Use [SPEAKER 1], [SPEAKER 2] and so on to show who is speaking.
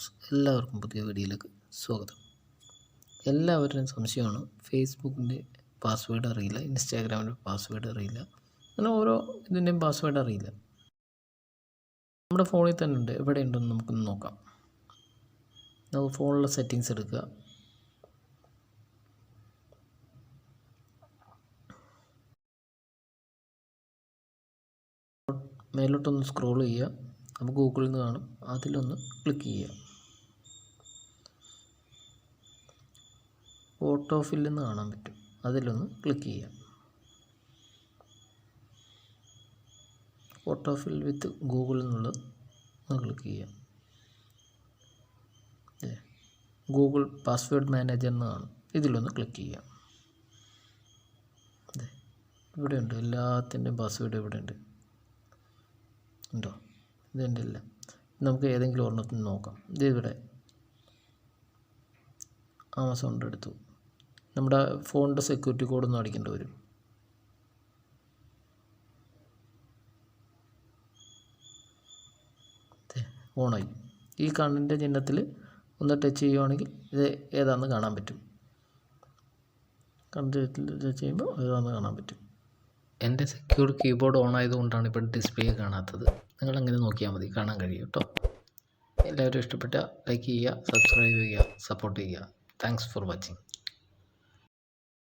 [SPEAKER 1] Friends, എല്ലാവർക്കും പുതിയ വീഡിയോയിലേക്ക് സ്വാഗതം. എല്ലാവരുടെയും സംശയമാണ് ഫേസ്ബുക്കിൻ്റെ പാസ്വേഡ് അറിയില്ല, ഇൻസ്റ്റാഗ്രാമിൻ്റെ പാസ്വേഡ് അറിയില്ല, അങ്ങനെ ഓരോ ഇതിൻ്റെയും പാസ്വേഡ് അറിയില്ല. നമ്മുടെ ഫോണിൽ തന്നെ ഉണ്ട്, എവിടെ ഉണ്ടെന്ന് നമുക്കൊന്ന് നോക്കാം. നമുക്ക് ഫോണിലെ സെറ്റിങ്സ് എടുക്കുക. മേലോട്ടൊന്ന് സ്ക്രോൾ ചെയ്യുക. നമുക്ക് ഗൂഗിളിൽ നിന്ന് കാണും, അതിലൊന്ന് ക്ലിക്ക് ചെയ്യുക. ഓട്ടോ ഫിൽ എന്ന് കാണാൻ പറ്റും, അതിലൊന്ന് ക്ലിക്ക് ചെയ്യാം. ഓട്ടോ ഫിൽ വിത്ത് ഗൂഗിളിൽ നിന്നുള്ളത് ഒന്ന് ക്ലിക്ക് ചെയ്യാം. ഗൂഗിൾ പാസ്വേഡ് മാനേജർ എന്ന് കാണും, ഇതിലൊന്ന് ക്ലിക്ക് ചെയ്യാം. ഇവിടെ ഉണ്ട്, എല്ലാത്തിൻ്റെയും പാസ്വേഡ് ഇവിടെ ഉണ്ട്, ഉണ്ടോ? ഇതിൻ്റെ എല്ലാം നമുക്ക് ഏതെങ്കിലും ഒരെണ്ണത്തിന് നോക്കാം. ഇതിവിടെ ആമസോണിൻ്റെ എടുത്തു. നമ്മുടെ ഫോണിൻ്റെ സെക്യൂരിറ്റി കോഡൊന്നും അടിക്കേണ്ടി വരും. ഓണായി. ഈ കണ്ണിൻ്റെ ചിഹ്നത്തിൽ ഒന്ന് ടച്ച് ചെയ്യുവാണെങ്കിൽ ഇത് ഏതാണെന്ന് കാണാൻ പറ്റും. കണ്ണിൻ്റെ ടച്ച് ചെയ്യുമ്പോൾ ഏതാണെന്ന് കാണാൻ പറ്റും. എൻ്റെ സെക്യൂർ കീബോർഡ് ഓൺ ആയതുകൊണ്ടാണ് ഇപ്പോൾ ഡിസ്പ്ലേ കാണാത്തത്. നിങ്ങളങ്ങനെ നോക്കിയാൽ മതി, കാണാൻ കഴിയും കേട്ടോ. എല്ലാവരും ഇഷ്ടപ്പെട്ട ലൈക്ക് ചെയ്യുക, സബ്സ്ക്രൈബ് ചെയ്യുക, സപ്പോർട്ട് ചെയ്യുക. Thanks for watching.